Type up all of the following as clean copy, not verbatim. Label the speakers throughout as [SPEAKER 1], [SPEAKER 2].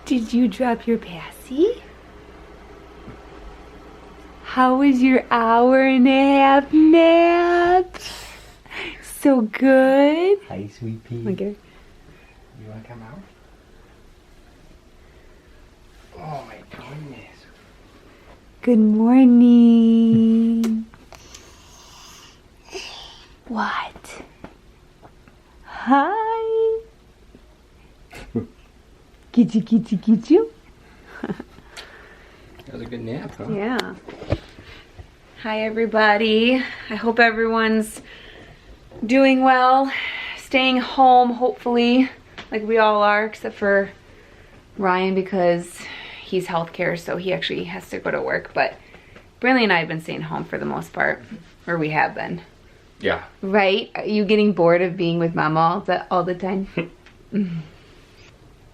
[SPEAKER 1] Did you drop your passy? How was your hour-and-a-half nap? So good.
[SPEAKER 2] Hi, sweet pea.
[SPEAKER 1] Look at her.
[SPEAKER 2] You want to come out? Oh my goodness.
[SPEAKER 1] Good morning. What? Hi. Get you.
[SPEAKER 2] That was a good nap, huh?
[SPEAKER 1] Yeah. Hi everybody. I hope everyone's doing well, staying home hopefully, like we all are, except for Ryan because he's healthcare, so he actually has to go to work. But Brinley and I have been staying home for the most part, or we have been.
[SPEAKER 2] Yeah.
[SPEAKER 1] Right? Are you getting bored of being with Mama all the time?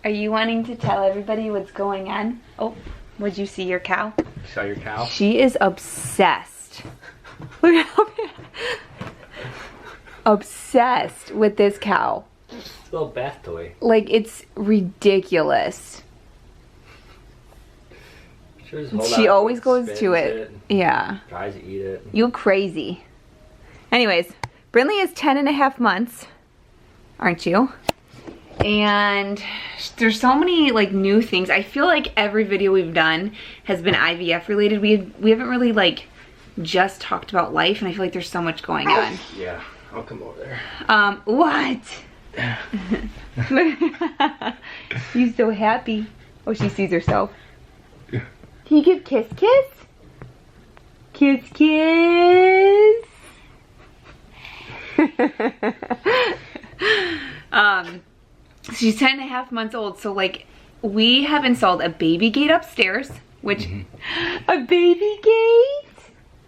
[SPEAKER 1] Are you wanting to tell everybody what's going on? Oh, would you see your cow?
[SPEAKER 2] Saw your cow?
[SPEAKER 1] She is obsessed. Look at how bad. Obsessed with this cow.
[SPEAKER 2] It's a little bath toy.
[SPEAKER 1] Like, it's ridiculous. She always goes to it. Yeah.
[SPEAKER 2] Tries to eat it.
[SPEAKER 1] You crazy. Anyways, Brinley is 10.5 months, aren't you? And there's so many like new things. I feel like every video we've done has been IVF related. We haven't really like just talked about life, and I feel like there's so much going on.
[SPEAKER 2] Yeah, I'll come over there.
[SPEAKER 1] What? You so happy. Oh, she sees herself. Can you give kiss? Kiss. She's 10.5 months old, so like we have installed a baby gate upstairs, which a baby gate?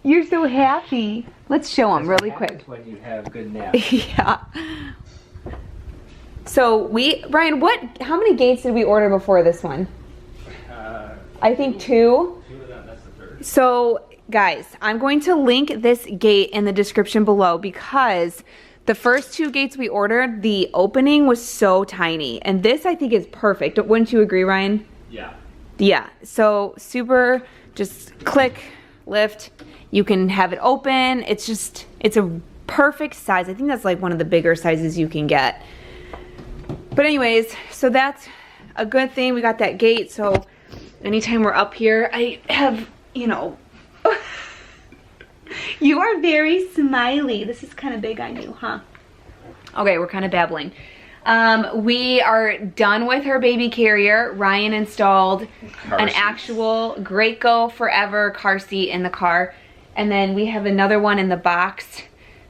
[SPEAKER 1] You're so happy. Let's show them really quick.
[SPEAKER 2] When you have good naps.
[SPEAKER 1] Yeah. So Ryan, how many gates did we order before this one? I think 2.
[SPEAKER 2] 2 of them, that's the 3rd.
[SPEAKER 1] So guys, I'm going to link this gate in the description below because the first 2 gates we ordered, the opening was so tiny. And this I think is perfect. Wouldn't you agree, Ryan?
[SPEAKER 2] Yeah.
[SPEAKER 1] Yeah, so super, just click, lift. You can have it open. It's a perfect size. I think that's like one of the bigger sizes you can get. But anyways, so that's a good thing. We got that gate, so anytime we're up here, I have, you know, you are very smiley. This is kind of big on you, huh? Okay, we're kind of babbling. We are done with her baby carrier. Ryan installed an actual Graco Forever car seat in the car. And then we have another one in the box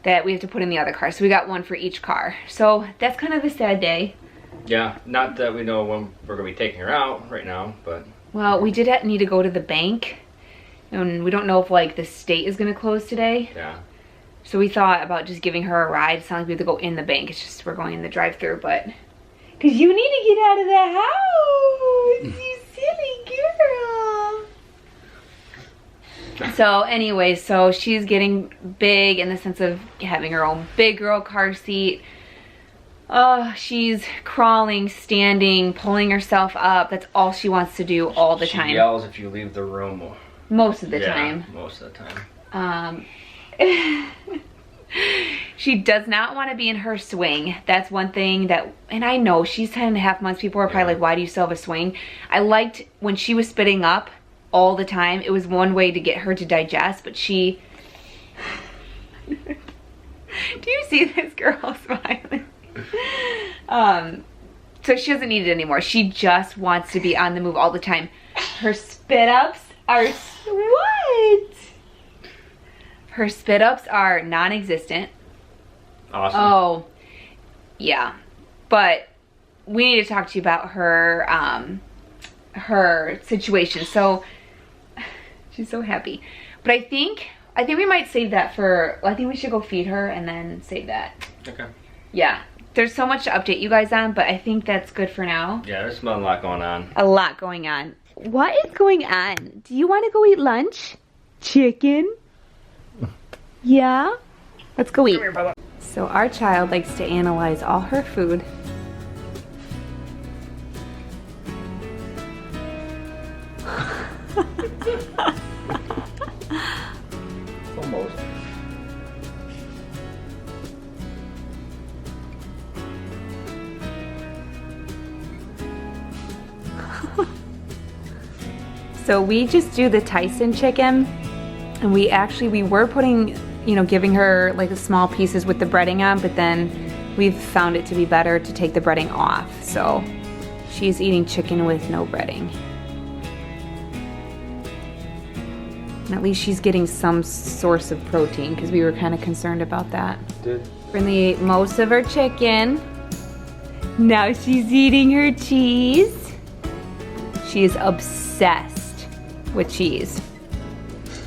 [SPEAKER 1] that we have to put in the other car. So we got one for each car. So that's kind of a sad day.
[SPEAKER 2] Yeah, not that we know when we're going to be taking her out right now, but...
[SPEAKER 1] Well, we did need to go to the bank. And we don't know if like the state is going to close today.
[SPEAKER 2] Yeah.
[SPEAKER 1] So we thought about just giving her a ride. It's not like we have to go in the bank. It's just we're going in the drive-thru, but... Because you need to get out of the house, you silly girl. So anyway, so she's getting big in the sense of having her own big girl car seat. She's crawling, standing, pulling herself up. That's all she wants to do all the time.
[SPEAKER 2] She yells if you leave the room.
[SPEAKER 1] Most of the time.
[SPEAKER 2] Most of the time.
[SPEAKER 1] She does not want to be in her swing. That's one thing that, and I know she's 10.5 months. People are probably like, why do you still have a swing? I liked when she was spitting up all the time. It was one way to get her to digest, but she... Do you see this girl smiling? So she doesn't need it anymore. She just wants to be on the move all the time. Her spit ups are... What? Her spit ups are non-existent.
[SPEAKER 2] Awesome.
[SPEAKER 1] Oh, yeah. But we need to talk to you about her her situation. So she's so happy. But I think we might save that for, I think we should go feed her and then save that.
[SPEAKER 2] Okay.
[SPEAKER 1] Yeah. There's so much to update you guys on, but I think that's good for now.
[SPEAKER 2] Yeah, there's a lot going on.
[SPEAKER 1] A lot going on. What is going on? Do you want to go eat lunch? Chicken? Yeah? Let's go eat. So our child likes to analyze all her food.
[SPEAKER 2] Almost.
[SPEAKER 1] So we just do the Tyson chicken, and we were putting, you know, giving her like the small pieces with the breading on, but then we've found it to be better to take the breading off. So she's eating chicken with no breading. And at least she's getting some source of protein, because we were kind of concerned about that. Brinley ate most of her chicken. Now she's eating her cheese. She is obsessed with cheese.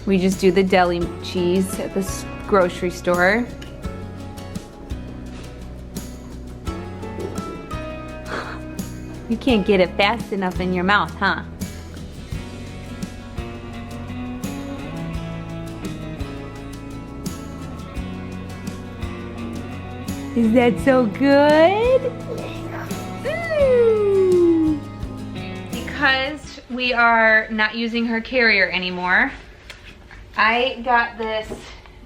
[SPEAKER 1] We just do the deli cheese at the grocery store. You can't get it fast enough in your mouth, huh? Is that so good? Ooh. Because we are not using her carrier anymore, I got this,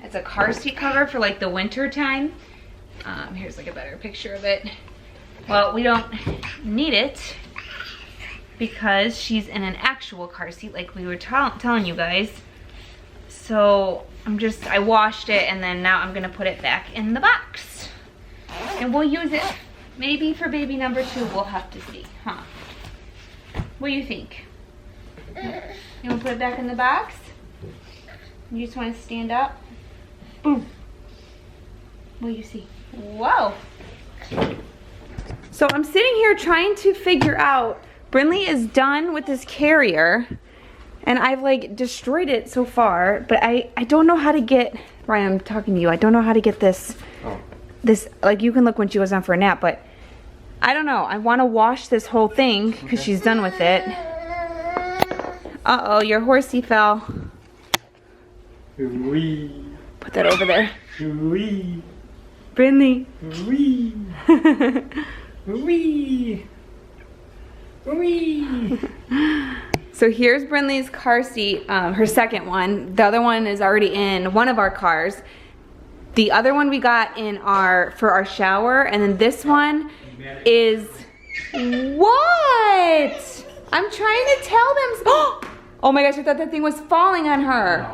[SPEAKER 1] it's a car seat cover for like the winter time. Here's like a better picture of it. Well, we don't need it because she's in an actual car seat like we were telling you guys. So I washed it, and then now I'm gonna put it back in the box. And we'll use it maybe for baby number 2, we'll have to see, huh? What do you think? You wanna put it back in the box? You just wanna stand up? Boom. What do you see? Whoa. So I'm sitting here trying to figure out, Brinley is done with this carrier, and I've like destroyed it so far, but I don't know how to get, Ryan, I'm talking to you, I don't know how to get this, like you can look when she goes on for a nap, but I don't know. I want to wash this whole thing because she's done with it. Uh-oh, your horsey fell.
[SPEAKER 2] Wee.
[SPEAKER 1] Put that over there.
[SPEAKER 2] Wee.
[SPEAKER 1] Brinley.
[SPEAKER 2] Wee. Wee. Wee.
[SPEAKER 1] So here's Brinley's car seat, her second one. The other one is already in one of our cars. The other one we got in for our shower, and then this one is, what? I'm trying to tell them. Oh my gosh, I thought that thing was falling on her.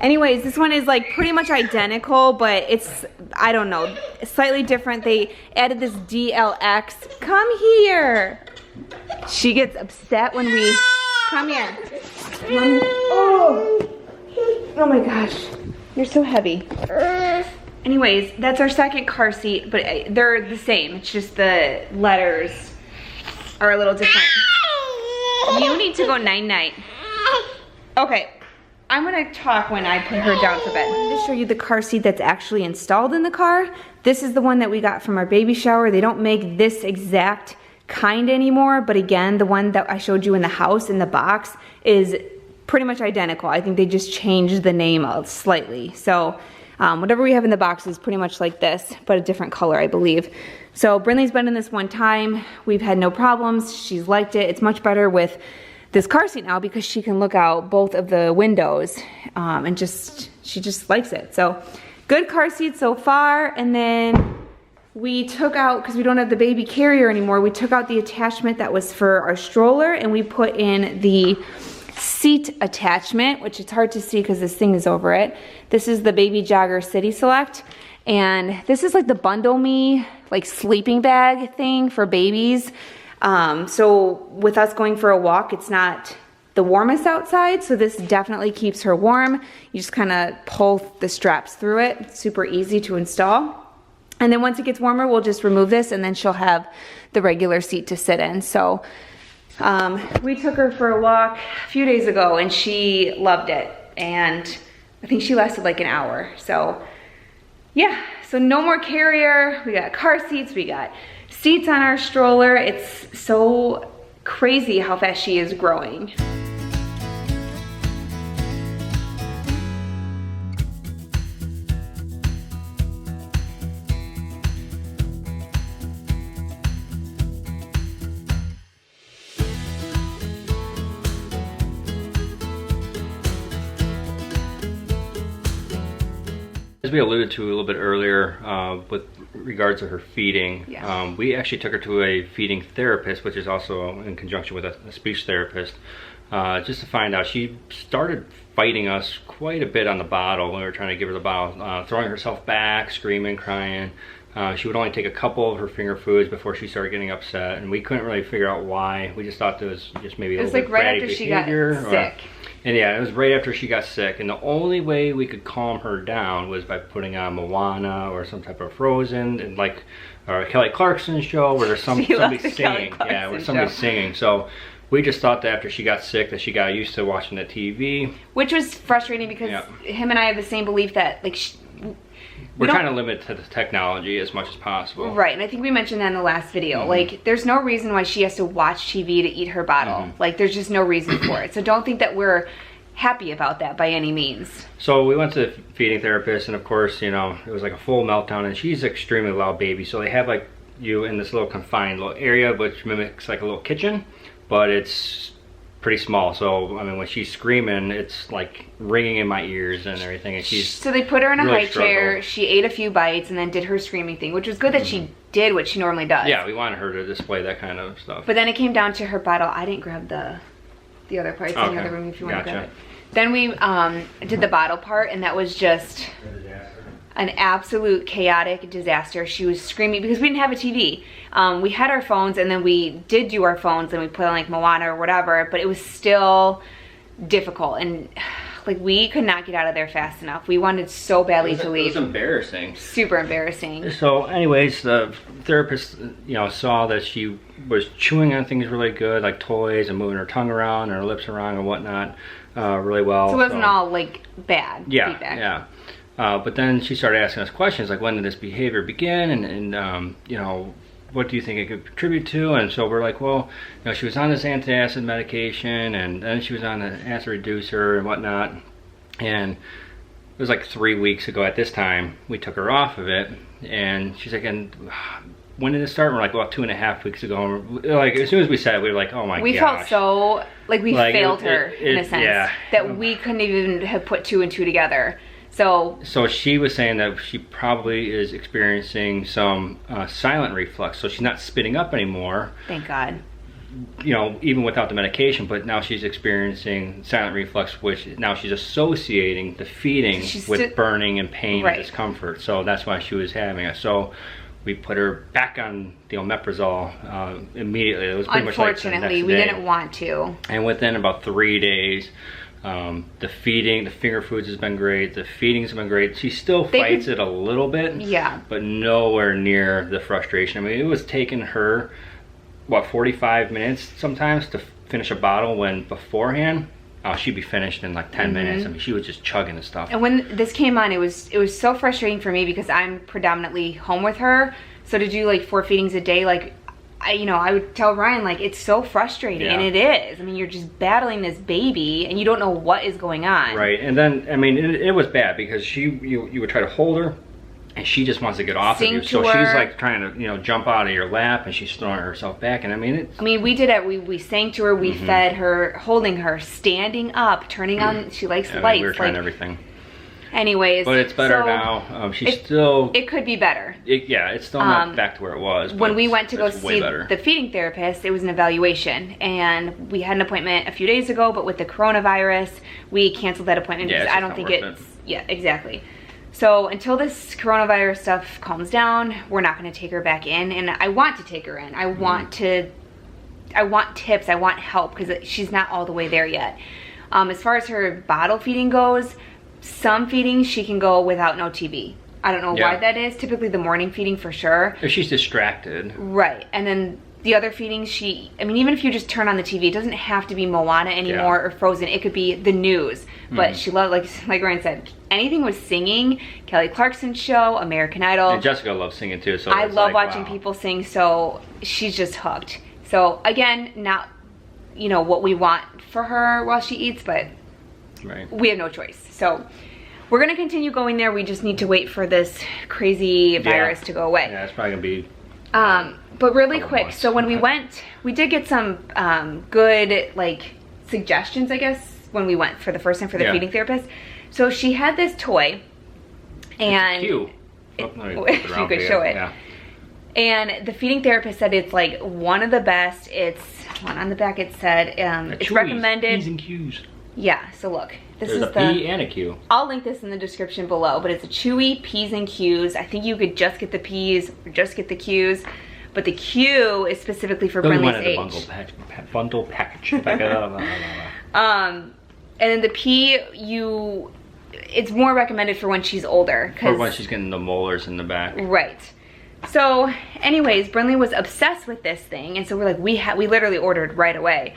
[SPEAKER 1] Anyways, this one is like pretty much identical, but it's, I don't know, slightly different. They added this DLX. Come here. She gets upset when we, come here. Oh my gosh. You're so heavy. Anyways, that's our second car seat, but they're the same. It's just the letters are a little different. You need to go night-night. Okay, I'm gonna talk when I put her down for bed. I'm gonna show you the car seat that's actually installed in the car. This is the one that we got from our baby shower. They don't make this exact kind anymore, but again, the one that I showed you in the house in the box is pretty much identical. I think they just changed the name slightly. So whatever we have in the box is pretty much like this, but a different color, I believe. So Brinley's been in this one time. We've had no problems. She's liked it. It's much better with this car seat now because she can look out both of the windows, and she just likes it. So good car seat so far. And then we took out, because we don't have the baby carrier anymore, we took out the attachment that was for our stroller, and we put in the seat attachment, which it's hard to see because this thing is over it. This is the Baby Jogger City Select, and this is like the Bundleme like sleeping bag thing for babies. So with us going for a walk, it's not the warmest outside, so this definitely keeps her warm. You just kind of pull the straps through it. It's super easy to install. And then once it gets warmer, we'll just remove this, and then she'll have the regular seat to sit in. So we took her for a walk a few days ago, and she loved it. And I think she lasted like an hour. So yeah, so no more carrier. We got car seats, we got seats on our stroller. It's so crazy how fast she is growing.
[SPEAKER 2] As we alluded to a little bit earlier with regards to her feeding, we actually took her to a feeding therapist, which is also in conjunction with a speech therapist, just to find out. She started fighting us quite a bit on the bottle when we were trying to give her the bottle, throwing herself back, screaming, crying. She would only take a couple of her finger foods before she started getting upset, and we couldn't really figure out why. We just thought it was just maybe a little bit
[SPEAKER 1] right
[SPEAKER 2] bratty
[SPEAKER 1] after
[SPEAKER 2] behavior,
[SPEAKER 1] she got sick.
[SPEAKER 2] And yeah, it was right after she got sick, and the only way we could calm her down was by putting on Moana or some type of Frozen, and like a Kelly Clarkson show where there's somebody singing. Yeah, where somebody's singing. So we just thought that after she got sick that she got used to watching the TV.
[SPEAKER 1] Which was frustrating because him and I have the same belief that like
[SPEAKER 2] we're trying to limit to the technology as much as possible.
[SPEAKER 1] Right, and I think we mentioned that in the last video. Like, there's no reason why she has to watch TV to eat her bottle. Like, there's just no reason for it. So don't think that we're happy about that by any means.
[SPEAKER 2] So we went to the feeding therapist, and of course, you know, it was like a full meltdown, and she's an extremely loud baby. So they have like you in this little confined little area, which mimics like a little kitchen, but it's pretty small. So I mean, when she's screaming, it's like ringing in my ears and everything. And she's
[SPEAKER 1] so they put her in a
[SPEAKER 2] really
[SPEAKER 1] high chair. She ate a few bites and then did her screaming thing, which was good that she did what she normally does.
[SPEAKER 2] Yeah, we wanted her to display that kind of stuff.
[SPEAKER 1] But then it came down to her bottle. I didn't grab the other parts in the other room if you want to grab it. Then we did the bottle part, and that was just an absolute chaotic disaster. She was screaming because we didn't have a TV. We had our phones, and then we did do our phones, and we put on like Moana or whatever, but it was still difficult, and like we could not get out of there fast enough. We wanted so badly to leave.
[SPEAKER 2] It was embarrassing.
[SPEAKER 1] Super embarrassing.
[SPEAKER 2] So anyways, the therapist, you know, saw that she was chewing on things really good, like toys, and moving her tongue around and her lips around and whatnot really well.
[SPEAKER 1] So it wasn't all like bad feedback.
[SPEAKER 2] Yeah. But then she started asking us questions like, when did this behavior begin, and you know, what do you think it could contribute to? And so we're like, well, you know, she was on this antacid medication, and then she was on an acid reducer and whatnot, and it was like 3 weeks ago at this time we took her off of it. And she's like, and when did it start? And we're like, well, 2.5 weeks ago. And like, as soon as we said it, we were like, oh my gosh.
[SPEAKER 1] We felt so like we failed her in a sense, that we couldn't even have put 2 and 2 together. So
[SPEAKER 2] she was saying that she probably is experiencing some silent reflux. So she's not spitting up anymore.
[SPEAKER 1] Thank God.
[SPEAKER 2] You know, even without the medication, but now she's experiencing silent reflux, which now she's associating the feeding with burning and pain and discomfort. So that's why she was having it. So we put her back on the omeprazole immediately. It was pretty much like the next day.
[SPEAKER 1] We didn't want to.
[SPEAKER 2] And within about 3 days, the feeding, the finger foods has been great. The feedings have been great. She still fights it a little bit, but nowhere near the frustration. I mean, it was taking her, what, 45 minutes sometimes to finish a bottle, when beforehand, she'd be finished in like 10 minutes. I mean, she was just chugging the stuff.
[SPEAKER 1] And when this came on, it was so frustrating for me because I'm predominantly home with her. So to do like 4 feedings a day, like, I would tell Ryan, like, it's so frustrating, and it is. I mean, you're just battling this baby, and you don't know what is going on.
[SPEAKER 2] Right, and then, I mean, it was bad because you would try to hold her, and she just wants to get off of you. So she's like trying to, you know, jump out of your lap, and she's throwing herself back, and I mean, we
[SPEAKER 1] did it. We sang to her, we fed her, holding her, standing up, turning on, she likes lights.
[SPEAKER 2] We were trying everything.
[SPEAKER 1] Anyways,
[SPEAKER 2] but it's better now. It
[SPEAKER 1] could be better.
[SPEAKER 2] It's still not back to where it was.
[SPEAKER 1] When we went to go see the feeding therapist, it was an evaluation, and we had an appointment a few days ago, but with the coronavirus, we canceled that appointment because I don't think it's exactly. So until this coronavirus stuff calms down, we're not going to take her back in, and I want to take her in. I want tips, I want help, because she's not all the way there yet. As far as her bottle feeding goes, some feedings she can go without no TV. I don't know why that is. Typically the morning feeding for sure.
[SPEAKER 2] If she's distracted.
[SPEAKER 1] Right. And then the other feedings, I mean, even if you just turn on the TV, it doesn't have to be Moana anymore or Frozen. It could be the news. But she loved, like Ryan said, anything with singing, Kelly Clarkson show, American Idol.
[SPEAKER 2] And Jessica loves singing too. So
[SPEAKER 1] I love watching people sing, so she's just hooked. So again, not, you know, what we want for her while she eats, but we have no choice. So we're going to continue going there. We just need to wait for this crazy virus to go away.
[SPEAKER 2] Yeah, it's probably going to be...
[SPEAKER 1] but really quick, so when we went, we did get some good, like, suggestions, I guess, when we went for the first time for the feeding therapist. So she had this toy, And
[SPEAKER 2] Q.
[SPEAKER 1] if you could show it.
[SPEAKER 2] Yeah.
[SPEAKER 1] And the feeding therapist said it's like one of the best. It's on the back. It said it's recommended.
[SPEAKER 2] P's and Q's.
[SPEAKER 1] Yeah. So look, this
[SPEAKER 2] There's
[SPEAKER 1] is
[SPEAKER 2] a P and a Q.
[SPEAKER 1] I'll link this in the description below. But it's a Chewy P's and Q's. I think you could just get the P's or just get the Q's, but the Q is specifically for Brinley's age.
[SPEAKER 2] Bundle package.
[SPEAKER 1] And then the P, it's more recommended for when she's older.
[SPEAKER 2] Or when she's getting the molars in the back.
[SPEAKER 1] Right. So anyways, Brinley was obsessed with this thing. And so we're like, we literally ordered right away.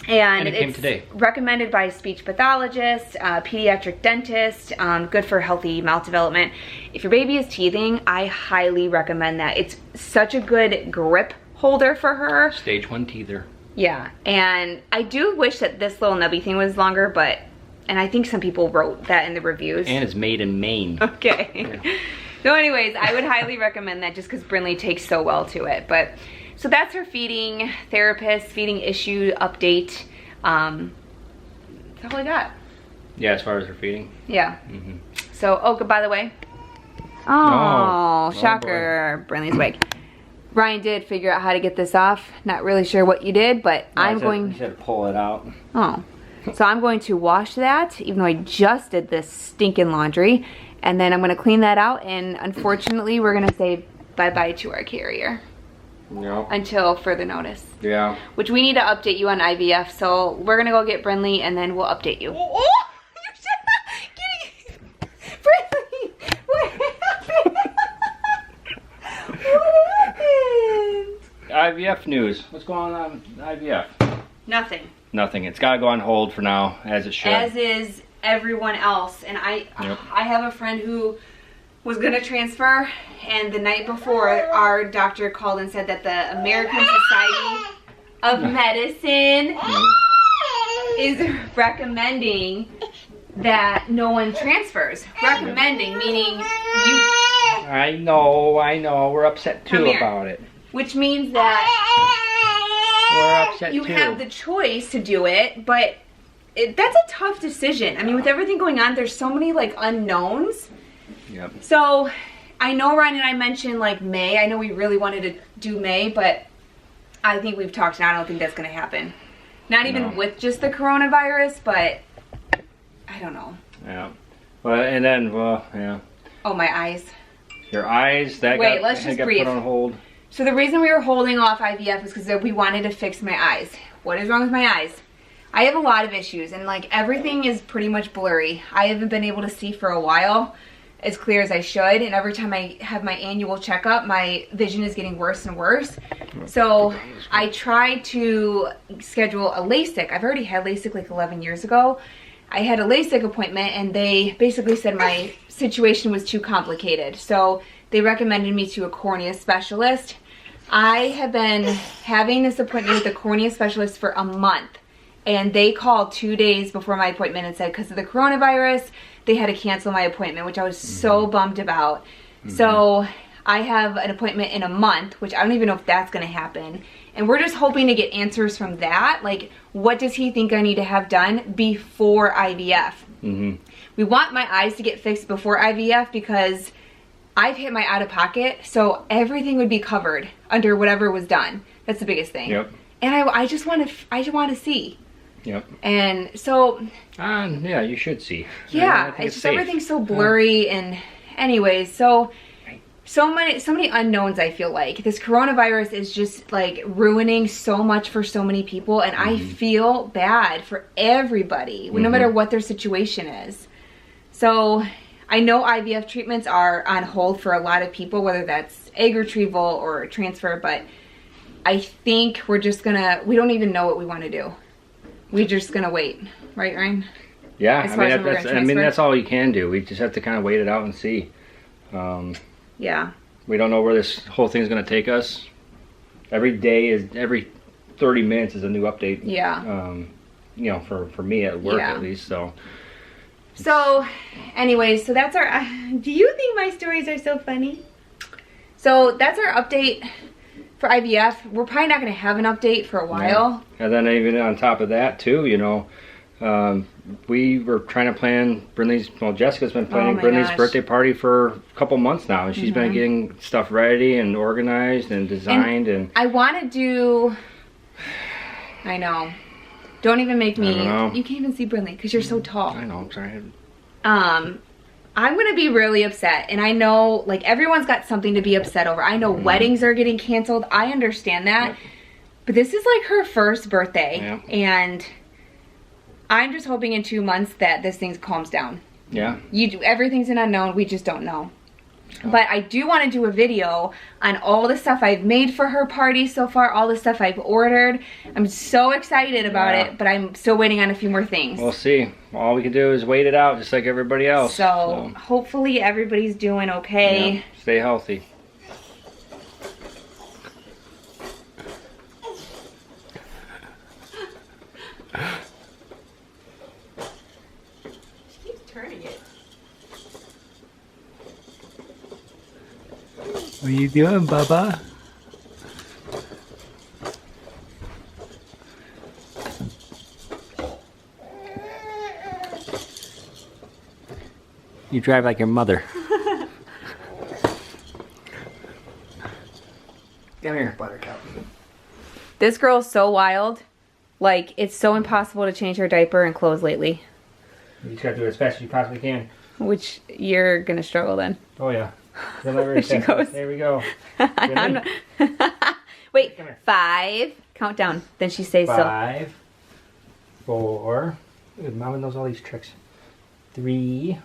[SPEAKER 1] And
[SPEAKER 2] it came today.
[SPEAKER 1] Recommended by a speech pathologist, pediatric dentist, good for healthy mouth development. If your baby is teething, I highly recommend that. It's such a good grip holder for her.
[SPEAKER 2] Stage 1 teether.
[SPEAKER 1] Yeah, and I do wish that this little nubby thing was longer, and I think some people wrote that in the reviews.
[SPEAKER 2] And it's made in Maine.
[SPEAKER 1] Okay.
[SPEAKER 2] Yeah.
[SPEAKER 1] So anyways, I would highly recommend that just because Brinley takes so well to it. But so that's her feeding therapist, feeding issue update. That's all I got.
[SPEAKER 2] Yeah, as far as her feeding.
[SPEAKER 1] Yeah. So, by the way. Oh, shocker.
[SPEAKER 2] Boy.
[SPEAKER 1] Brinley's awake. Ryan did figure out how to get this off. Not really sure what you did, but I'm going.
[SPEAKER 2] You said pull it out.
[SPEAKER 1] Oh. So I'm going to wash that, even though I just did this stinking laundry. And then I'm going to clean that out. And unfortunately, we're going to say bye-bye to our carrier.
[SPEAKER 2] Yep.
[SPEAKER 1] Until further notice.
[SPEAKER 2] Yeah.
[SPEAKER 1] Which we need to update you on IVF. So we're going to go get Brinley and then we'll update you. Oh! Brinley! What happened? What happened?
[SPEAKER 2] IVF news. What's going on with IVF?
[SPEAKER 1] Nothing.
[SPEAKER 2] Nothing. It's got to go on hold for now, as it should.
[SPEAKER 1] As is everyone else. And I have a friend who was going to transfer, and the night before our doctor called and said that the American Society of Medicine is recommending that no one transfers. Recommending, meaning you...
[SPEAKER 2] I know. We're upset too about it.
[SPEAKER 1] Which means that
[SPEAKER 2] we're upset
[SPEAKER 1] you
[SPEAKER 2] too.
[SPEAKER 1] have the choice to do it, but that's a tough decision. I mean, with everything going on, there's so many like unknowns.
[SPEAKER 2] Yep.
[SPEAKER 1] So I know Ryan and I mentioned like May. I know we really wanted to do May, but I think we've talked and I don't think that's going to happen. Not even with just the coronavirus, but I don't know.
[SPEAKER 2] Yeah. Well, and then, yeah.
[SPEAKER 1] Oh, my eyes.
[SPEAKER 2] Your eyes, that
[SPEAKER 1] let's just breathe.
[SPEAKER 2] Put on hold.
[SPEAKER 1] So the reason we were holding off IVF is because we wanted to fix my eyes. What is wrong with my eyes? I have a lot of issues and like everything is pretty much blurry. I haven't been able to see for a while as clear as I should, and every time I have my annual checkup, my vision is getting worse and worse. So I tried to schedule a LASIK. I've already had LASIK like 11 years ago. I had a LASIK appointment and they basically said my situation was too complicated. So they recommended me to a cornea specialist. I have been having this appointment with a cornea specialist for a month. And they called 2 days before my appointment and said because of the coronavirus, they had to cancel my appointment, which I was so bummed about. So I have an appointment in a month, which I don't even know if that's going to happen. And we're just hoping to get answers from that. Like, what does he think I need to have done before IVF? We want my eyes to get fixed before IVF because I've hit my out-of-pocket, so everything would be covered under whatever was done. That's the biggest thing.
[SPEAKER 2] Yep.
[SPEAKER 1] And I just want to see.
[SPEAKER 2] Yep.
[SPEAKER 1] And so
[SPEAKER 2] yeah, you should see.
[SPEAKER 1] Yeah, it's just everything's so blurry and anyways, so many unknowns. I feel like this coronavirus is just like ruining so much for so many people, and I feel bad for everybody, no matter what their situation is. So I know IVF treatments are on hold for a lot of people, whether that's egg retrieval or transfer, but I think we don't even know what we want to do. We're just gonna wait, right, Ryan?
[SPEAKER 2] Yeah, I mean that's all you can do. We just have to kind of wait it out and see.
[SPEAKER 1] Yeah.
[SPEAKER 2] We don't know where this whole thing's gonna take us. Every 30 minutes is a new update.
[SPEAKER 1] Yeah.
[SPEAKER 2] You know, for me at work at least.
[SPEAKER 1] So, anyways, so that's our. Do you think my stories are so funny? So that's our update for IVF. We're probably not going to have an update for a while.
[SPEAKER 2] Yeah. And then even on top of that too, you know, We were trying to plan Brinley's, well, Jessica's been planning
[SPEAKER 1] my
[SPEAKER 2] Brinley's
[SPEAKER 1] gosh.
[SPEAKER 2] birthday party for a couple months now, and she's been getting stuff ready and organized and designed, and
[SPEAKER 1] I want to do, I know, don't even make me, you can't even see Brinley because you're so tall.
[SPEAKER 2] I know, I'm sorry.
[SPEAKER 1] I'm gonna be really upset, and I know like everyone's got something to be upset over. I know weddings are getting canceled, I understand that, but this is like her first birthday, and I'm just hoping in 2 months that this thing calms down.
[SPEAKER 2] Yeah.
[SPEAKER 1] Everything's an unknown, we just don't know. But I do want to do a video on all the stuff I've made for her party so far, all the stuff I've ordered. I'm so excited about it, but I'm still waiting on a few more things.
[SPEAKER 2] We'll see. All we can do is wait it out just like everybody else.
[SPEAKER 1] So hopefully everybody's doing okay.
[SPEAKER 2] Yeah, stay healthy.
[SPEAKER 1] She keeps turning it.
[SPEAKER 2] What are you doing, Bubba? You drive like your mother. Come here, Buttercup.
[SPEAKER 1] This girl's so wild. Like, it's so impossible to change her diaper and clothes lately.
[SPEAKER 2] You just gotta do it as fast as you possibly can.
[SPEAKER 1] Which you're gonna struggle then.
[SPEAKER 2] Oh yeah.
[SPEAKER 1] There she goes.
[SPEAKER 2] There we go.
[SPEAKER 1] Wait, 5. Count down. Then she stays still.
[SPEAKER 2] 5, 4. Look, Mama knows all these tricks. 3,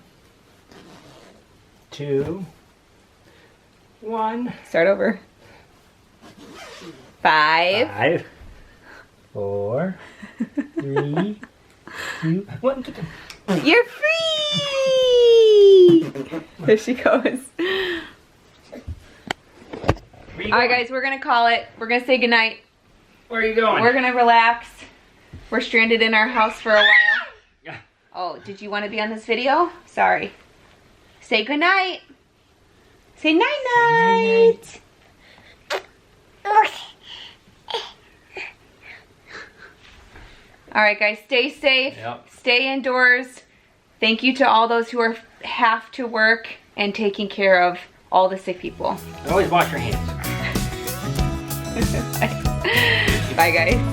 [SPEAKER 2] 2, 1.
[SPEAKER 1] Start over. 5.
[SPEAKER 2] 5, 4, 3, 2, 1.
[SPEAKER 1] You're free! There she goes. Alright guys, we're gonna call it. We're gonna say goodnight.
[SPEAKER 2] Where are you going?
[SPEAKER 1] We're gonna relax. We're stranded in our house for a while. Oh, did you want to be on this video? Sorry. Say goodnight. Say night-night. Alright guys, stay safe. Stay indoors. Thank you to all those who have to work and taking care of all the sick people.
[SPEAKER 2] Always wash your hands.
[SPEAKER 1] Bye guys.